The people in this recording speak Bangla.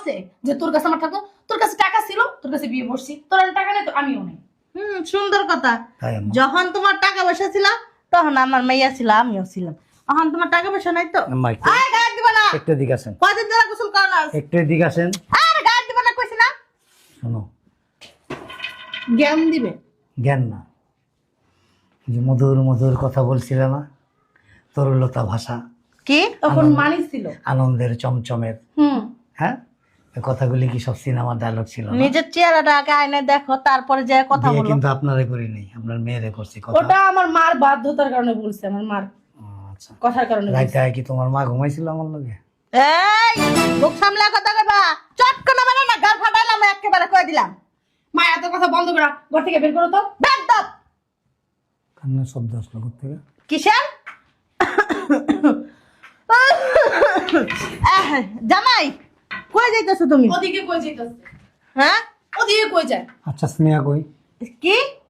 বলছে যে তোর কাছে আমার থাকো? তোর কাছে টাকা ছিল, তোর কাছে বিয়ে করছি, তোর আর টাকা নেই তো আমিও নেই। সুন্দর কথা। তাই আম্মা। যখন তোমার টাকা পয়সা ছিল তখন আমার মেয়া ছিল, আমিও ছিলাম। এখন তোমার টাকা পয়সা নাই তো আম্মা একটু আয় গায়ে দিবা না। একটু এদিকে আসেন, কয়দিন ধরে গোসল করো না? একটু এদিকে আসেন। আরে গায়ে দিবা না কইছি না? শোনো, জ্ঞান দিবে। জ্ঞান না, যে মধুর মধুর কথা বলছিল না, তরুলতা ভাষা, কি? তখন মানিস ছিল। আনন্দের চমচমের, হ্যাঁ, এই কথাগুলি কি সব সিনেমার ডায়লগ ছিল না? নিজের চেহারাটা আগে আয়নায় দেখো, তারপরে যে কথা বিয়ে বলো। কিন্তু আপনারে করি নাই, আপনার মেয়েরে করছি কথা। ওটা আমার মার বাধ্যতার কারণে বলছে, আমার মার ও, আচ্ছা। কথার কারণে বলছে। রাইতে কি তোমার মা ঘুমাইছিল আমার লগে? এই মুখ সামলে কথা কইবা, চট করে মানে না গাল ফাটাইলাম একেবারে কই দিলাম। মা এত কথা বন্ধ করা, ঘর থেকে বের করো তো। বেদব কান্না শব্দ আসলো কোথেকে? কিসের? জামাই কই যাইতেছো তুমি? ওদিকে কই যাইতাছে? হ্যাঁ ওদিকে কই যায়? আচ্ছা স্নেহা কই? কি?